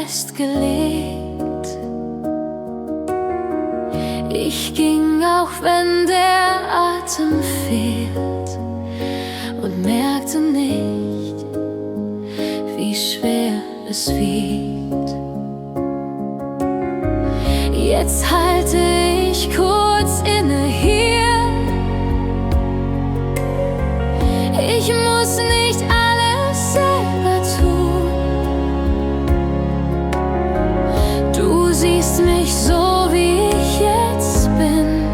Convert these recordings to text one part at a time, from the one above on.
festgelegt. Ich ging, auch wenn der Atem fehlt, und merkte nicht, wie schwer es wiegt. Jetzt halte ich kurz inne hier. Ich muss nicht alles selber tun. Du siehst mich so, wie ich jetzt bin.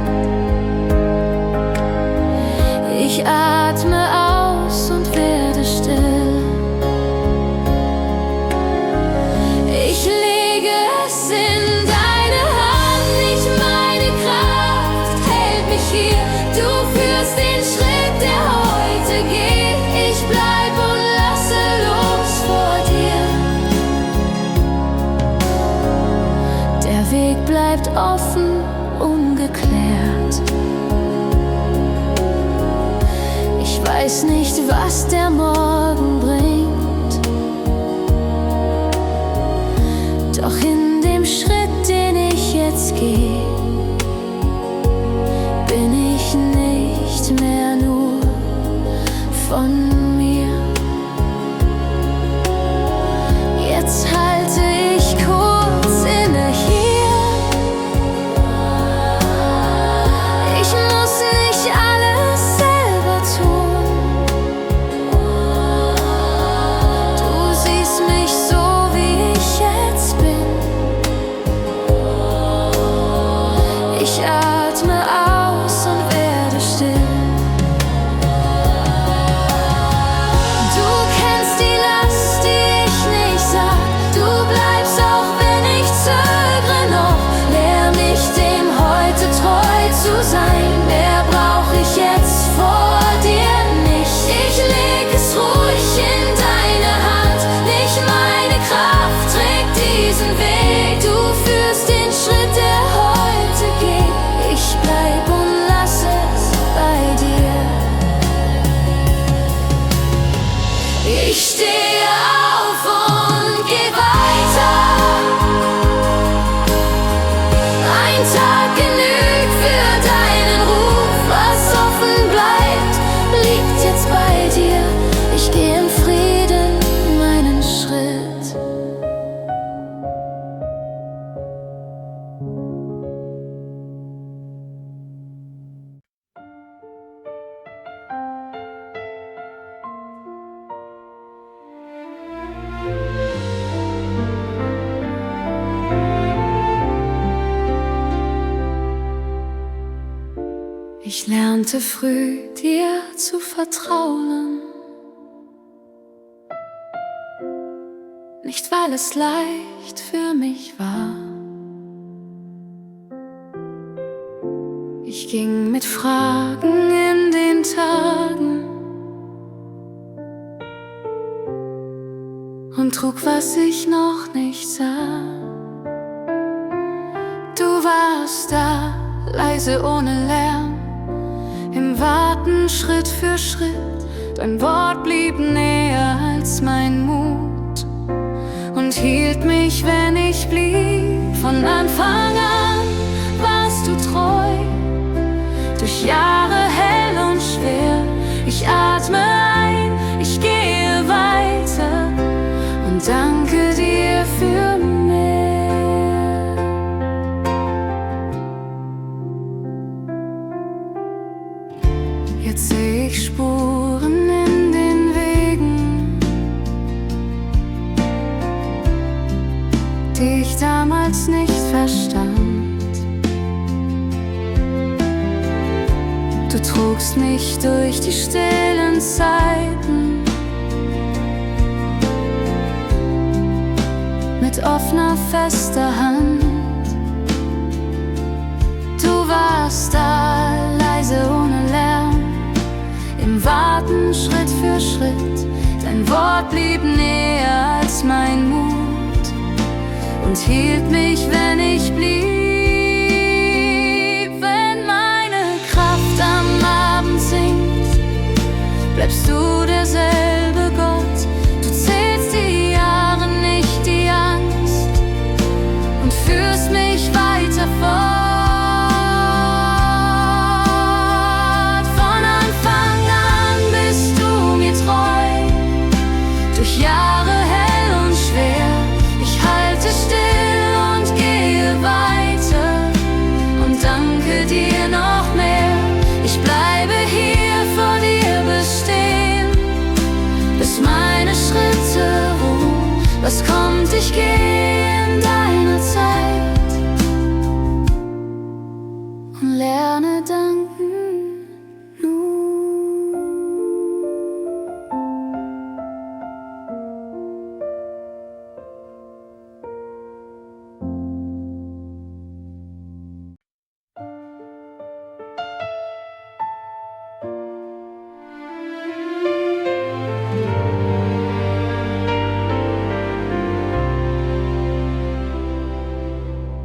Ich atme aus und werde still. Ich lege es in deine Hand, nicht meine Kraft hält mich hier. Du führst den Schritt, der heute geht. Ich bleib und lasse los vor dir. Der Weg bleibt offen, ungeklärt. Ich weiß nicht, was der Morgen bringt, doch in dem Schritt, den ich jetzt gehe, bin ich nicht mehr nur von mir. Jetzt halte ich kurz inne hier. Ich muss nicht alles selber tun. Du siehst mich so, wie ich jetzt bin. Ich atme aus und werde still. Du kennst die Last, die ich nicht sag. Du bleibst, auch wenn ich zögere noch. Lehr mich, dem heute treu zu sein. Mehr brauch ich jetzt vor dir nicht. Ich leg es ruhig in deine Hand. Nicht meine Kraft trägt diesen Weg. Du führst den Schritt, der heute geht. Ich bleib und lass es bei dir. Ich stehe auf und geh weiter. Ein Tag genügt für deinen Ruf. Was offen bleibt, liegt jetzt bei dir. Ich geh in Frieden meinen Schritt. Ich lernte früh, dir zu vertrauen. Nicht, weil es leicht für mich war. Ich ging mit Fragen in den Tagen und trug, was ich noch nicht sah. Du warst da, leise ohne Lärm, im Warten Schritt für Schritt. Dein Wort blieb näher als mein Mut und hielt mich, wenn ich blieb. Von Anfang an warst du treu, durch Jahre hell und schwer. Ich atme ein, ich gehe weiter und danke dir für mehr. Jetzt seh ich Spuren in den Wegen, die ich damals nicht verstand. Du trugst mich durch die stillen Zeiten mit offener, fester Hand. Du warst da, leise ohne Lärm, im Warten Schritt für Schritt. Dein Wort blieb näher als mein Mut und hielt mich, wenn ich blieb. Wenn meine Kraft am Abend sinkt, bleibst du derselbe Gott. Du zählst die Jahre, nicht die Angst. Ich gehe in deiner Zeit und lerne danken nun.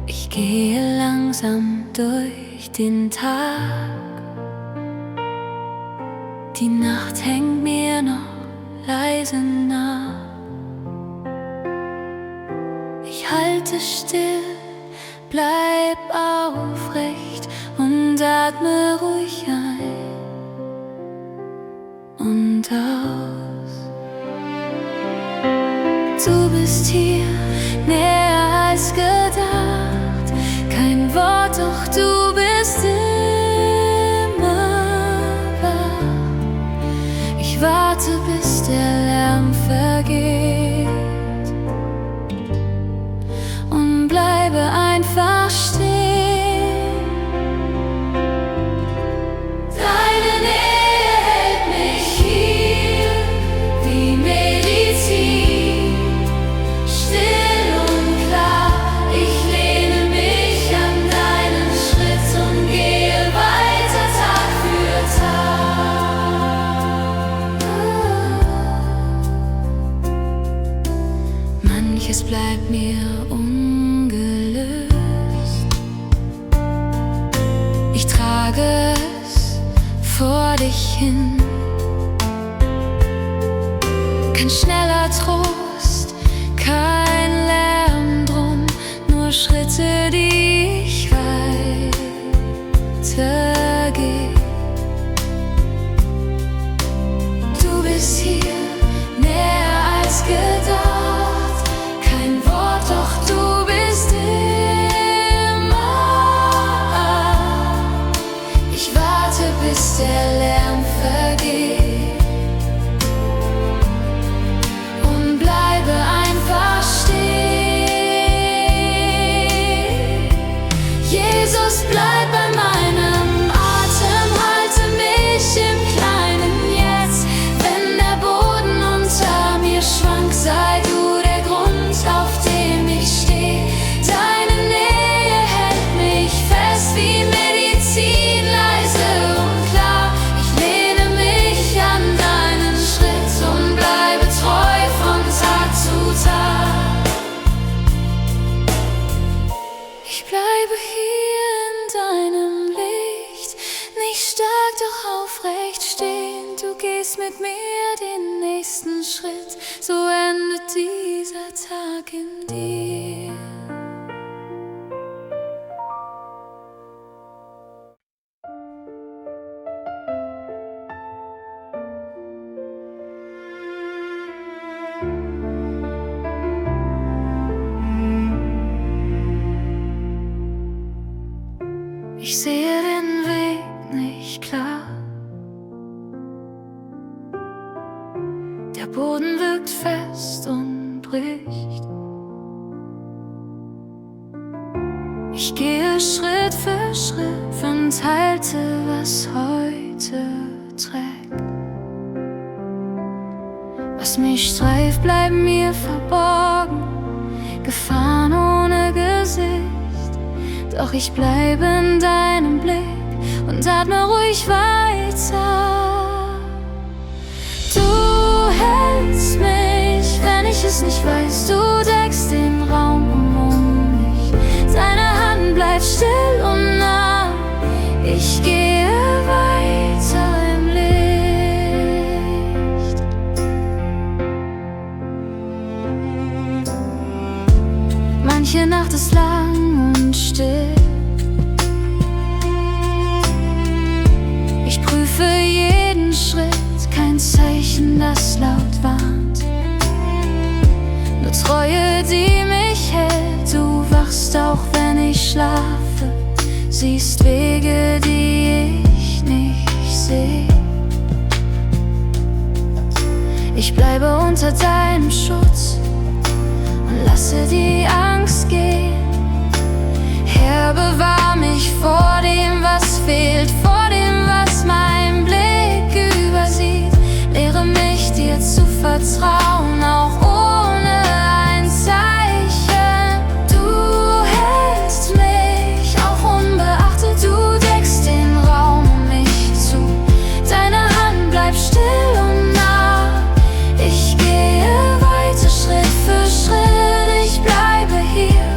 Ich gehe langsam durch den Tag. Die Nacht hängt mir noch leise nah. Ich halte still, bleib aufrecht und atme ruhig ein und aus. Du bist hier, näher als gedacht. Kein Wort, doch du bist immer wach. Ich warte, bis der Lärm vergeht und bleibe einfach stehen. Deine Nähe hält mich hier wie Medizin. Still und klar, ich lehne mich an deinen Schritt und gehe weiter Tag für Tag. Manches bleibt mir ungelöst. Ich trage es vor dich hin. Kein schneller Trost, kein Lärm drum, nur Schritte, die ich weitergehe. Du bist hier, näher als gedacht. Kein Wort, doch du bist immer. Ich warte, bis der Lärm vergeht und bleibe einfach stehen. Jesus, bleib bei meinem Atem, halte mich im Kleinen jetzt. Wenn der Boden unter mir schwankt, sei du der Grund, auf dem ich stehe. Deine Nähe hält mich fest wie Medizin, leise und klar. Ich lehne mich an deinen Schritt und bleibe treu von Tag zu Tag. Ich bleibe hier in deinem Licht, nicht stark, doch aufrecht stehen. Du gehst mit mir den nächsten Schritt, so endet dieser Tag in dir. Ich sehe den Weg nicht klar. Der Boden wirkt fest und bricht. Ich gehe Schritt für Schritt und halte, was heute trägt. Was mich streift, bleibt mir verborgen, Gefahren ohne Gesicht. Doch ich bleibe in deinem Blick und atme ruhig weiter. Du hältst mich, wenn ich es nicht weiß. Du deckst den Raum um mich. Deine Hand bleibt still und nah. Ich gehe weiter im Licht. Manche Nacht ist lang und still. Ich prüfe jeden Schritt, kein Zeichen, das laut warnt. Nur Treue, die mich hält. Du wachst auch, wenn ich schlafe. Siehst Wege, die ich nicht sehe. Ich bleibe unter deinem Schutz und lasse die Angst gehen. Herr, bewahr mich vor dem, was fehlt, vor dem, was mein Blick übersieht. Lehre mich, dir zu vertrauen, auch ohne ein Zeichen. Du hältst mich, auch unbeachtet, du deckst den Raum um mich zu. Deine Hand bleibt still und nah. Ich gehe weiter, Schritt für Schritt. Ich bleibe hier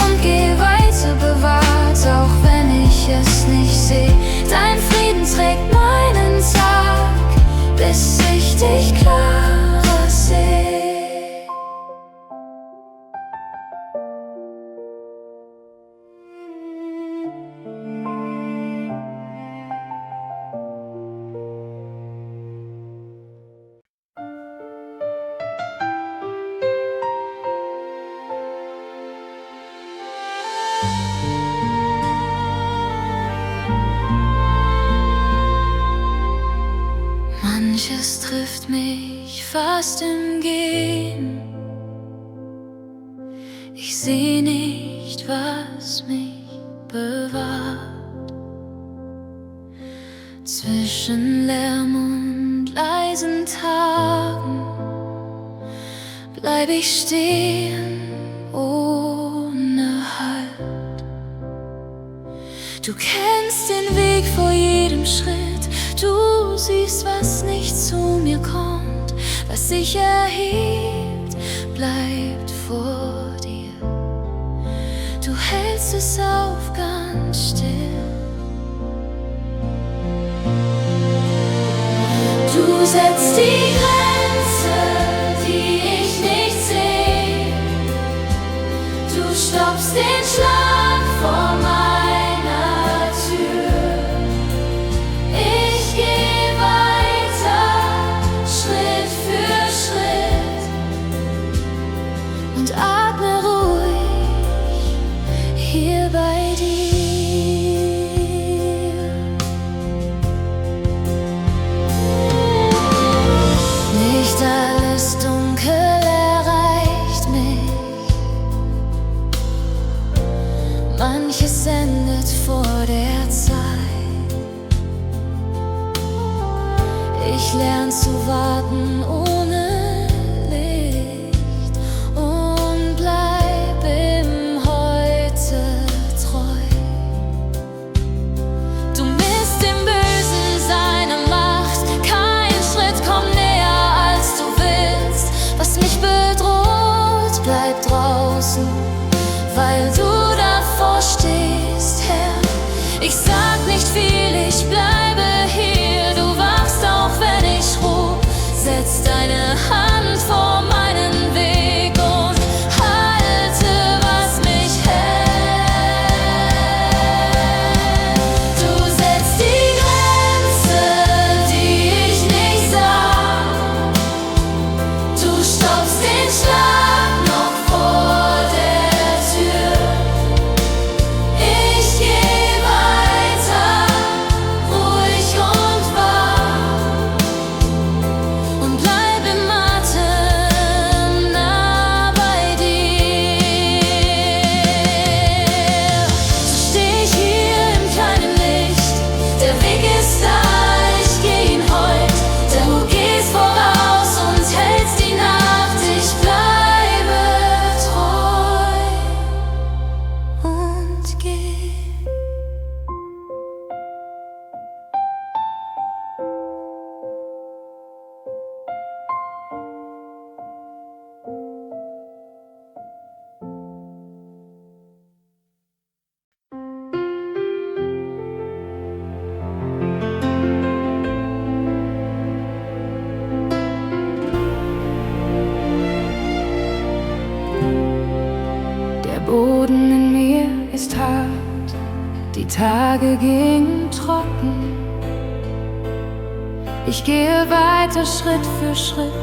und gehe weiter, bewahrt, auch wenn ich es nicht sehe. Dein Frieden trägt meinen Tag, bis ich dich klarer sehe. Manches trifft mich fast im Gehen. Ich seh nicht, was mich bewahrt. Zwischen Lärm und leisen Tagen bleib ich stehen ohne Halt. Du kennst den Weg vor jedem Schritt. Du siehst, was nicht zu mir kommt. Was sich erhebt, bleibt vor dir. Du hältst es auf ganz still. Du setzt die Grenze, die ich nicht sehe. Du stoppst den Schlag vor meiner Tür. Ich geh weiter, Schritt für Schritt, und atme ruhig hier bei dir. Nicht alles Dunkel erreicht mich. Manches endet vor der Zeit. Ich lerne zu warten ohne Licht und bleib im Heute treu. Du misst dem Bösen seine Macht. Kein Schritt kommt näher, als du willst. Was mich bedroht, bleibt draußen, weil du davor stehst, Herr. Ich sag nicht viel, ich bleibe hier. Du wachst, auch wenn ich ruh. Setz deine Hand vor meinen Weg und halte, was mich hält. Du setzt die Grenze, die ich nicht sah. Du stoppst den Schlag noch vor der Tür. Ich geh weiter, ruhig und wahr, und bleib im Atem nah bei dir. So steh ich hier im kleinen Licht. Der Weg ist da, ich geh ihn heut. Du gehst voraus und hältst die Nacht. Ich bleibe treu und geh. Der Boden in mir ist hart, die Tage gingen trocken. Ich gehe weiter Schritt für Schritt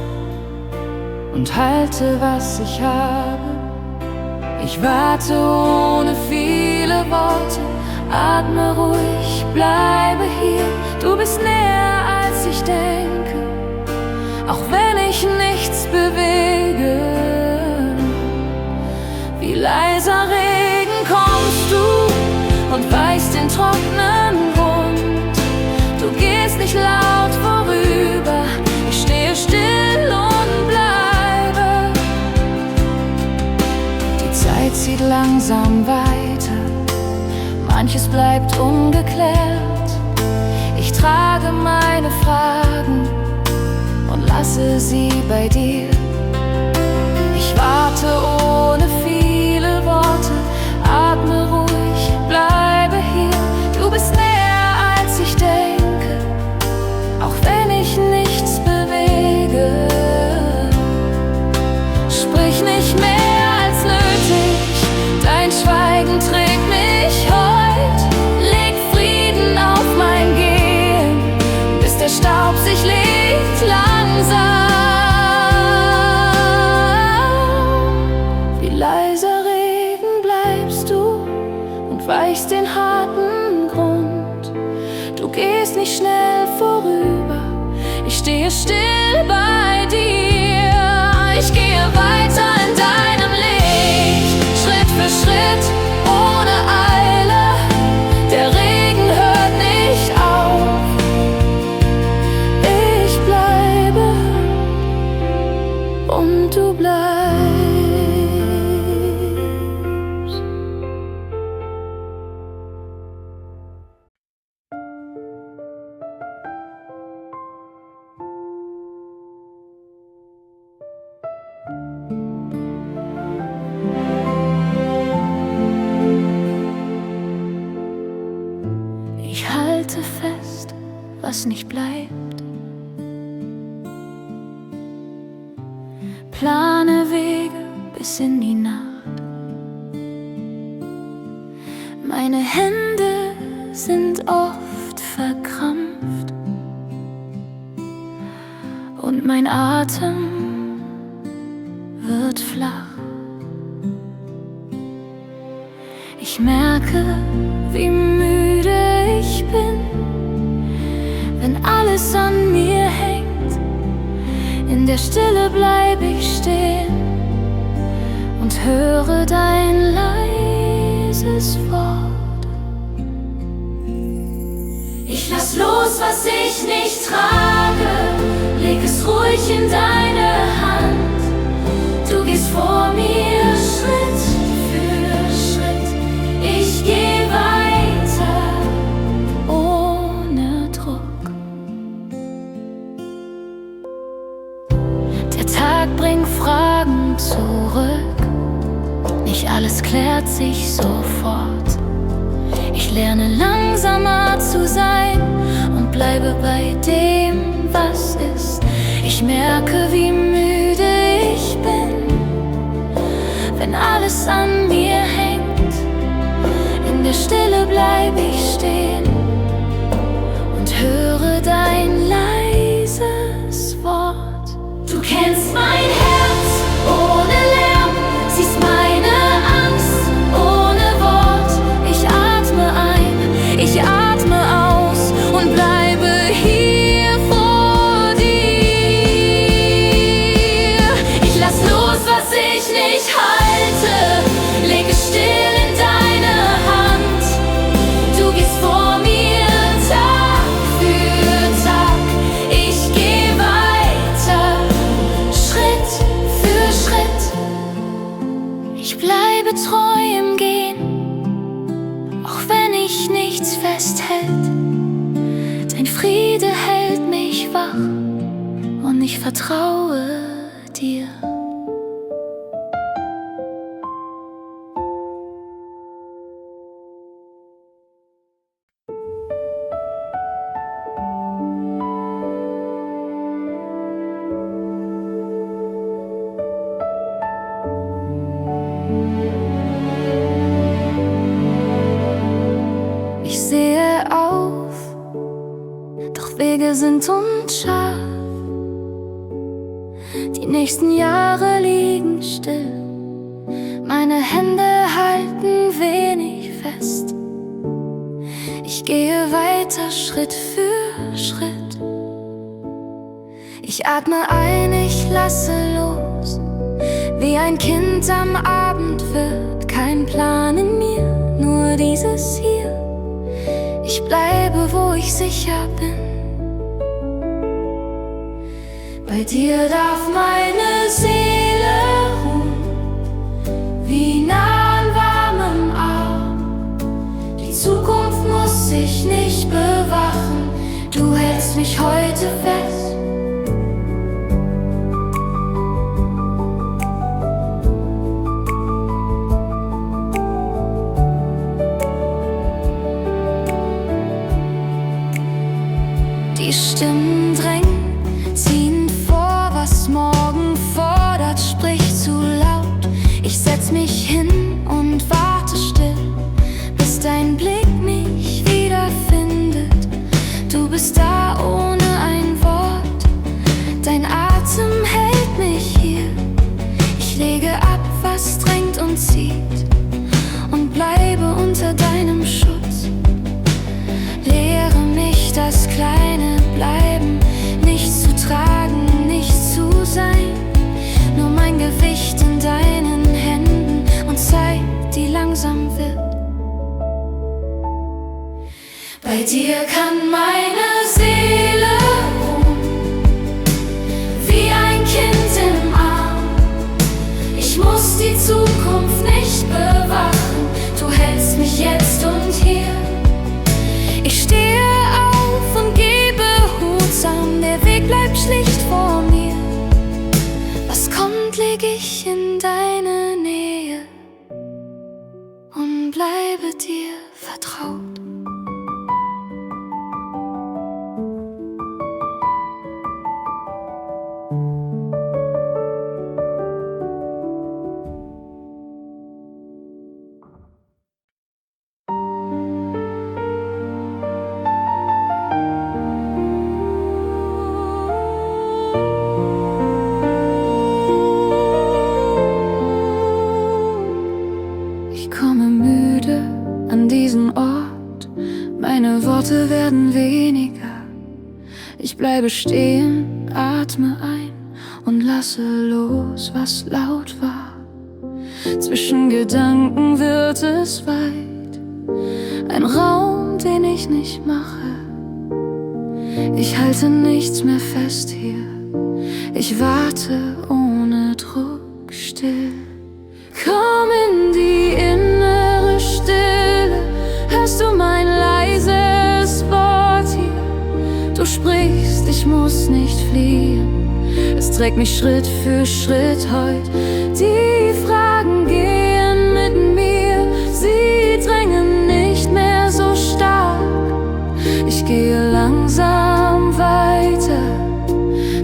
und halte, was ich habe. Ich warte ohne viele Worte, atme ruhig, bleibe hier. Du bist näher, als ich denke, auch wenn ich nichts bewege. leiser Regen kommst du und weichst den trockenen Grund. Du gehst nicht laut vorüber, ich stehe still und bleibe. Die Zeit zieht langsam weiter, manches bleibt ungeklärt. Ich trage meine Fragen und lasse sie bei dir. Ich warte ohne viele Worte, atme ruhig, bleibe hier. Du bist näher als ich denke, auch wenn ich nichts bewege. Sprich nicht mehr als nötig, dein Schweigen trägt mich heut. Leg Frieden auf mein Gehen, bis der Staub sich legt langsam. Leiser Regen bleibst du und weichst den harten Grund. Du gehst nicht schnell vorüber, ich stehe still bei dir. Ich gehe weiter in deinem Licht, Schritt für Schritt, ohne Eile. Der Regen hört nicht auf, ich bleibe und du bleibst. Ich halte fest, was nicht bleibt, plane Wege bis in die Nacht. Meine Hände sind oft verkrampft und mein Atem wird flach. Ich merke, wie müde ich bin, wenn alles an mir hängt. In der Stille bleib ich stehen und höre dein leises Wort. Ich lass los, was ich nicht trage, leg es ruhig in deine Hand. Du gehst vor mir Schritt für Schritt, ich geh weiter ohne Druck. Der Tag bringt Fragen zurück, nicht alles klärt sich sofort. Ich lerne langsamer zu sein und bleibe bei dem, was ist. Ich merke, wie müde ich bin, wenn alles an mir hängt. In der Stille bleib ich stehen und höre dein leises Wort. Du kennst mein Herz ohne Lärm, siehst meine Angst ohne Wort. Ich atme ein, ich atme aus und bleibe hier vor dir. Ich lass los, was ich nicht halte, leg es still in deine Hand. Du gehst vor mir Tag für Tag, ich geh weiter Schritt für Schritt. Ich bleibe treu im Gehen, auch wenn ich nichts festhält. Dein Friede hält mich wach und ich vertraue dir. Ich sehe auf, doch Wege sind unscharf. Die nächsten Jahre liegen still, meine Hände halten wenig fest. Ich gehe weiter Schritt für Schritt. Ich atme ein, ich lasse los, Wie ein Kind am Abend wird kein Plan in mir, nur dieses hier. Ich bleibe, wo ich sicher bin. Bei dir darf meine Seele ruhen, wie nah an warmem Arm. Die Zukunft muss ich nicht bewachen, du hältst mich heute fest. Die Stimmen drängen, ziehen vor, was morgen fordert, sprich zu laut. Ich setz mich hin und warte still, bis dein Blick mich wiederfindet. Du bist da ohne ein Wort, dein Atem hält mich hier. Ich lege ab, was drängt und zieht, und bleibe unter deinem Schutz. Lehre mich das kleine Bleiben, nichts zu tragen, nichts zu sein. Nur mein Gewicht in deinen Händen und Zeit, die langsam wird. Bei dir kann meine Seele ruhen, wie ein Kind im Arm. Ich muss die Zukunft nicht bewachen, du hältst mich jetzt und hier. Ich stehe auf und gehe behutsam, der Weg bleibt schlicht vor mir. Was kommt, leg ich in deine Nähe und bleibe dir vertraut. An diesen Ort, meine Worte werden weniger. Ich bleibe stehen, atme ein und lasse los, was laut war. Zwischen Gedanken wird es weit, ein Raum, den ich nicht mache. Ich halte nichts mehr fest hier, ich warte ohne Druck still. Komm in die innere Stille, hörst du mein leises Wort hier? Du sprichst, ich muss nicht fliehen, es trägt mich Schritt für Schritt heut. Die Fragen gehen mit mir, sie drängen nicht mehr so stark. Ich gehe langsam weiter,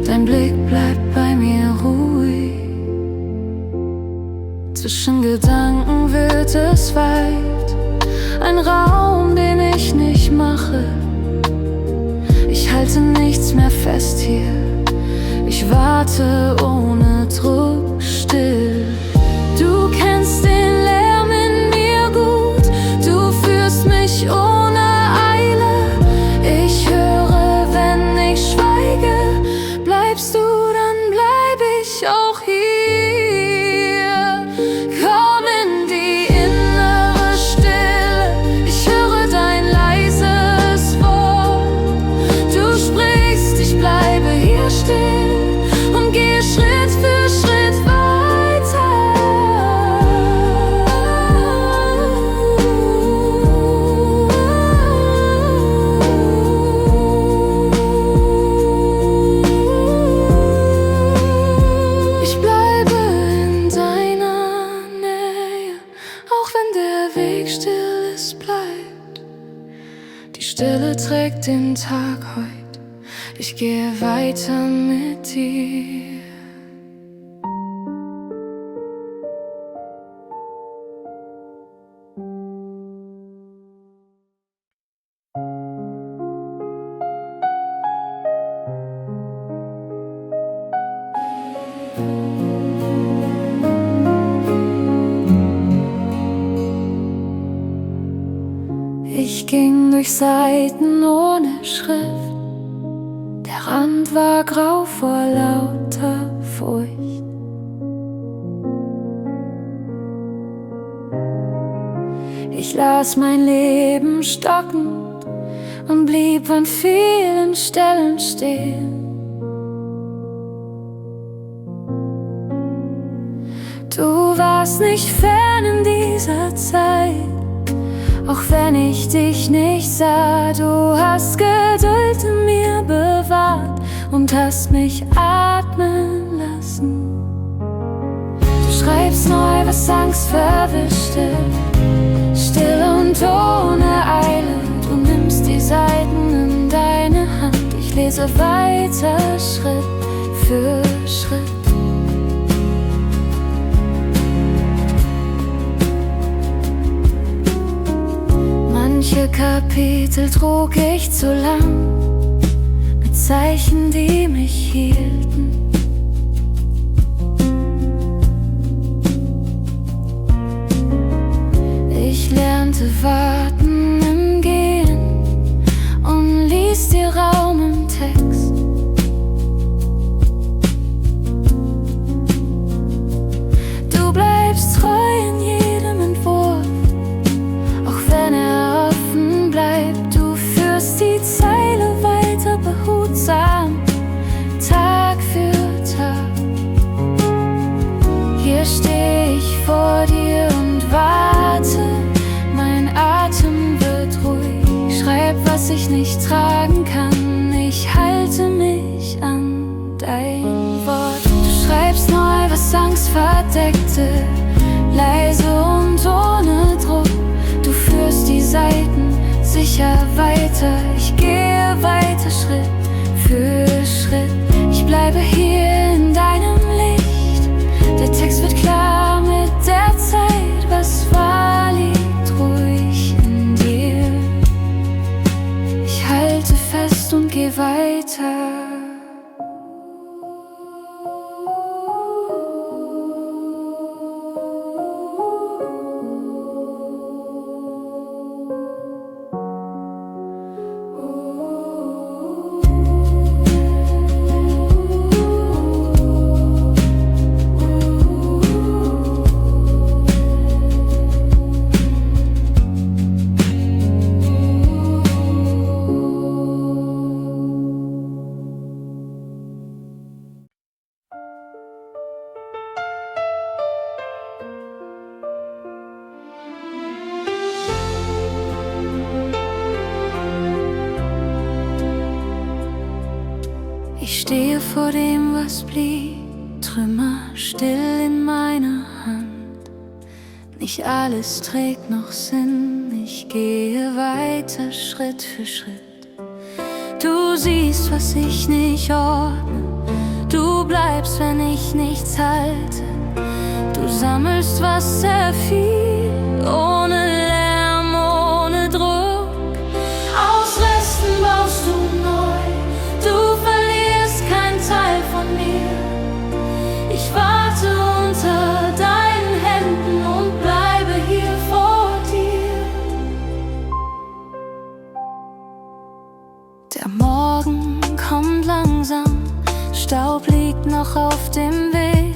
dein Blick bleibt bei mir ruhig. Zwischen Gedanken wird es weit, ein Raum, den ich nicht mache. Ich halte nichts mehr fest hier, ich warte ohne Druck still. Du kennst den Lärm in mir gut, du führst mich ohne Eile. Ich höre, wenn ich schweige, bleibst du, dann bleib ich auch hier. Und gehe Schritt für Schritt weiter. Ich bleibe in deiner Nähe, auch wenn der Weg still ist, bleibt. Die Stille trägt den Tag heute. Ich gehe weiter mit dir. Ich ging durch Seiten ohne Schrift. Der Rand war grau vor lauter Furcht. Ich las mein Leben stockend und blieb an vielen Stellen stehen. Du warst nicht fern in dieser Zeit, auch wenn ich dich nicht sah. Du hast Geduld in mir bewahrt und hast mich atmen lassen. Du schreibst neu, was Angst verwischte, still und ohne Eile. Du nimmst die Seiten in deine Hand. Ich lese weiter, Schritt für Schritt. Manche Kapitel trug ich zu lang, mit Zeichen, die mich hielten. Ich lernte warten im Gehen und ließ dir Raum im Text. Du bleibst treu in jedem Entwurf, auch wenn er offen bleibt. Du führst die Zeile weiter behutsam, Tag für Tag. Hier steh ich vor dir und warte, mein Atem wird ruhig. Schreib, was ich nicht tragen kann, ich halte mich an dein Wort. Du schreibst neu, was Angst verdeckte, leise und ohne Druck. Du führst die Seiten sicher weiter, ich gehe weiter Schritt für Schritt. Ich bleibe hier in deinem Licht, der Text wird klar mit der Zeit. Was war, liegt ruhig in dir. Ich halte fest und geh weiter. Ich stehe vor dem, was blieb, Trümmer still in meiner Hand. Nicht alles trägt noch Sinn, ich gehe weiter Schritt für Schritt. Du siehst, was ich nicht ordne, du bleibst, wenn ich nichts halte. Du sammelst, was zerfiel, ohne Lärm, ohne Druck. Aus Resten baust du neu, du verlierst kein Teil von mir. Ich warte unter deinen Händen und bleibe hier vor dir. Der Morgen kommt langsam, Staub liegt noch auf dem Weg.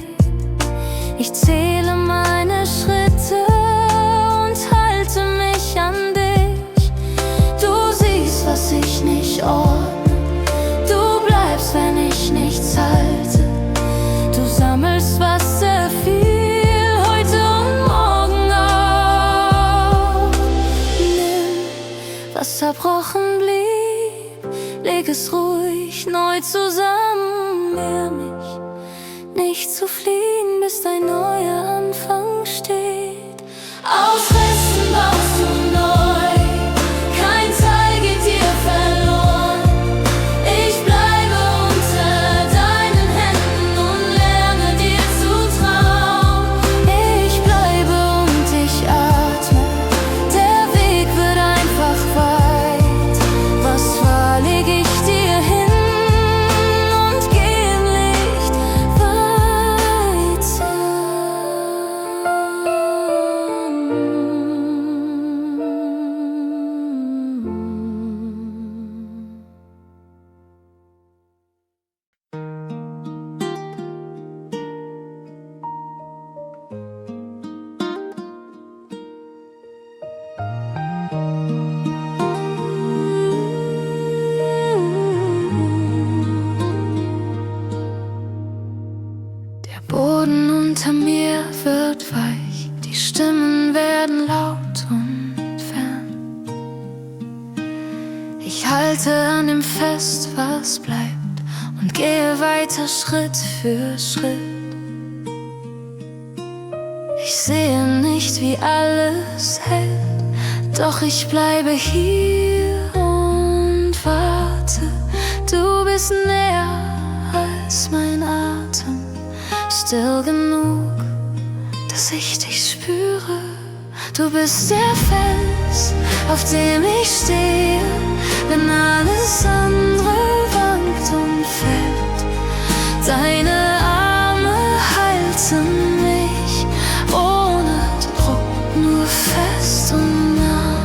Ich zähle meine Schritte und halte mich an dich. Du siehst, was ich nicht ordne, du bleibst, wenn ich nichts halte. Du sammelst, was zerfiel, heute und morgen auch. Nimm, was zerbrochen blieb, leg es ruhig neu zusammen. Lehr mich, nicht zu fliehen, bis ein neuer Anfang steht. Aus Resten baust du neu, kein Teil geht dir verloren. Ich bleibe unter deinen Händen und lerne dir zu trauen. Ich bleibe und ich atme, der Weg wird einfach weit. Was war, leg ich dir hin und geh im Licht weiter. werden laut und fern. Ich halte an dem fest, was bleibt, und gehe weiter Schritt für Schritt. Ich sehe nicht, wie alles hält, doch ich bleibe hier und warte. Du bist näher als mein Atem, still genug, dass ich dich spüre. Du bist der Fels, auf dem ich stehe, wenn alles andere wankt und fällt. Deine Arme halten mich ohne Druck, nur fest und nah.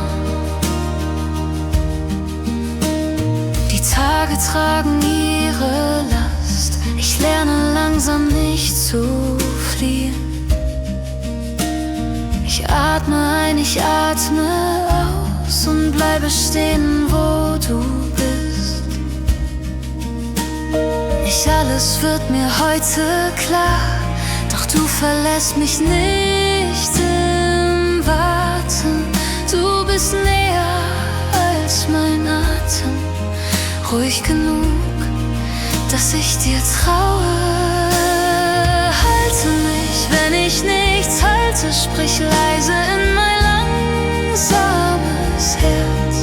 Die Tage tragen ihre Last, ich lerne langsam nicht zu fliehen. Ich atme ein, ich atme aus und bleibe stehen, wo du bist. Nicht alles wird mir heute klar, doch du verlässt mich nicht im Warten. Du bist näher als mein Atem, ruhig genug, dass ich dir traue. Halte mich, wenn ich nichts halte, sprich leise in mein langsames Herz.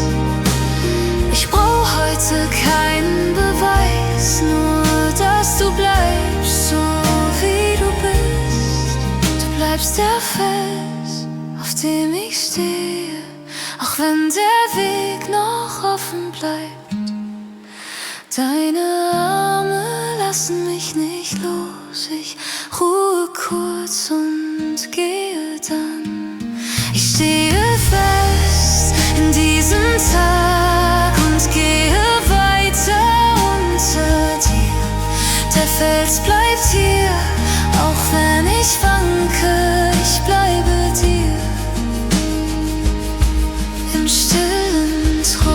Ich brauch heute keinen Beweis, nur dass du bleibst, so wie du bist. Du bleibst der Fels, auf dem ich stehe, auch wenn der Weg noch offen bleibt. Deine Arme lassen mich nicht los, ich ruhe kurz und gehe dann. Ich stehe fest in diesem Tag und gehe weiter unter dir. Der Fels bleibt hier, auch wenn ich wanke, ich bleibe dir im Stillen treu.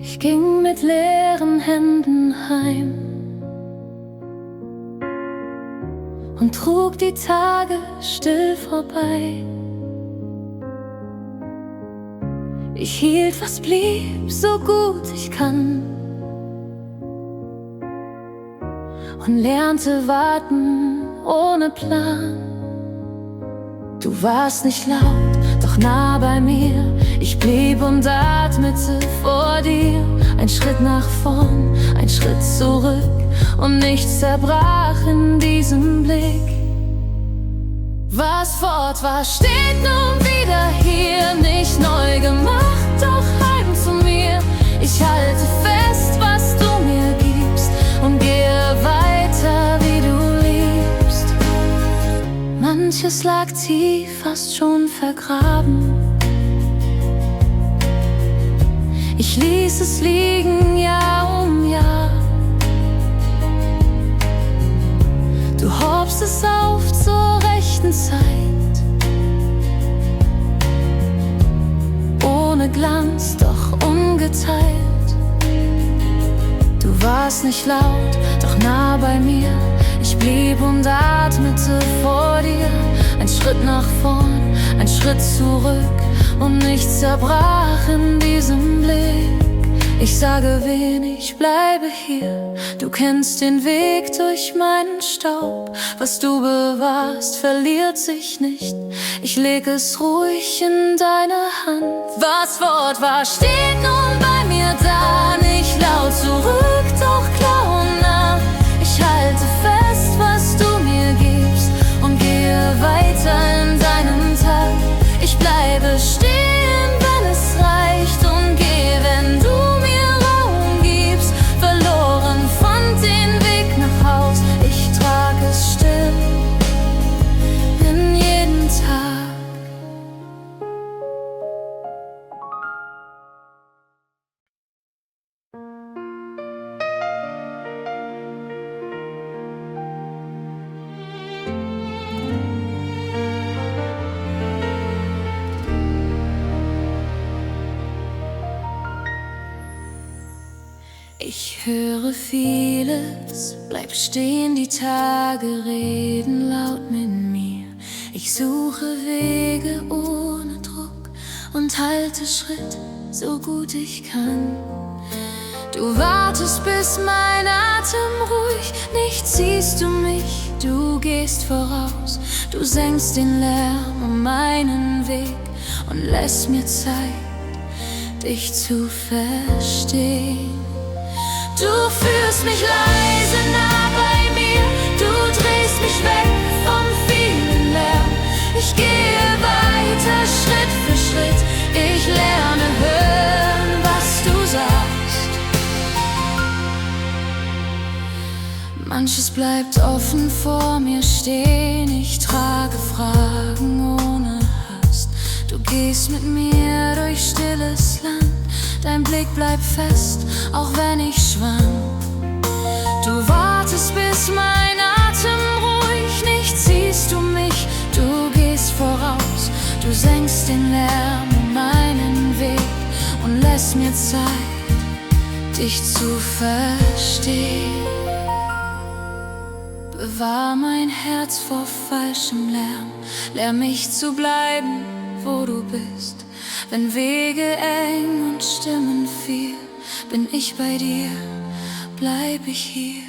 Ich ging mit leeren Händen heim und trug die Tage still vorbei. Ich hielt, was blieb, so gut ich kann, und lernte warten ohne Plan. Du warst nicht laut, doch nah bei mir. Ich blieb und atmete vor dir. Ein Schritt nach vorn, ein Schritt zurück, und nichts zerbrach in diesem Blick. Was fort war, steht nun wieder hier. Nicht neu gemacht, doch heim zu mir. Ich halte fest, was du mir gibst, und gehe weiter, wie du liebst. Manches lag tief, fast schon vergraben. Ich ließ es liegen, Jahr um Jahr. Du horbst es auf zur rechten Zeit, ohne Glanz, doch ungeteilt. Du warst nicht laut, doch nah bei mir. Ich blieb und atmete vor dir. Ein Schritt nach vorn, ein Schritt zurück, und nichts zerbrach in diesem Blick. Ich sage wenig, bleibe hier. Du kennst den Weg durch meinen Staub. Was du bewahrst, verliert sich nicht. Ich leg es ruhig in deine Hand. Was Wort war, steht nun bei mir da. Nicht laut zurück, doch klar und nah. Ich halte fest, was du mir gibst, und gehe weiter in deinem Tag. Ich bleibe stehen, wenn es reicht, und gehe, wenn du mir Raum gibst. Verloren fand den Weg nach Haus, ich trage Ich höre vieles, bleib stehen, die Tage reden laut mit mir. Ich suche Wege ohne Druck und halte Schritt, so gut ich kann. Du wartest, bis mein Atem ruhig, nicht siehst du mich, du gehst voraus. Du senkst den Lärm um meinen Weg und lässt mir Zeit, dich zu verstehen. Du führst mich leise nah bei mir, du drehst mich weg vom vielen Lärm. Ich gehe weiter Schritt für Schritt, ich lerne hören, was du sagst. Manches bleibt offen vor mir stehen, ich trage Fragen ohne Hast. Du gehst mit mir durch stilles Land, dein Blick bleibt fest, auch wenn ich schwank. Du wartest, bis mein Atem ruhig, nicht siehst du mich, du gehst voraus. Du senkst den Lärm um meinen Weg und lässt mir Zeit, dich zu verstehen. Bewahr mein Herz vor falschem Lärm, lehr mich zu bleiben, wo du bist. Wenn Wege eng und Stimmen viel, bin ich bei dir, bleib ich hier.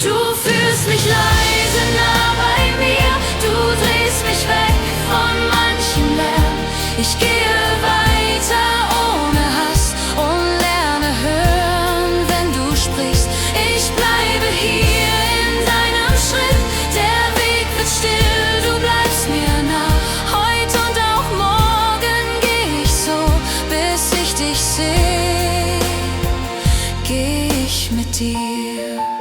Du führst mich leise nah bei mir, du drehst mich weg von manchem Lärm. Ich gehe weiter ohne Hass und lerne hören, wenn du sprichst. Ich bleibe hier in deinem Schritt, der Weg wird still, du bleibst mir nah. Heute und auch morgen geh ich so, bis ich dich seh, geh ich mit dir.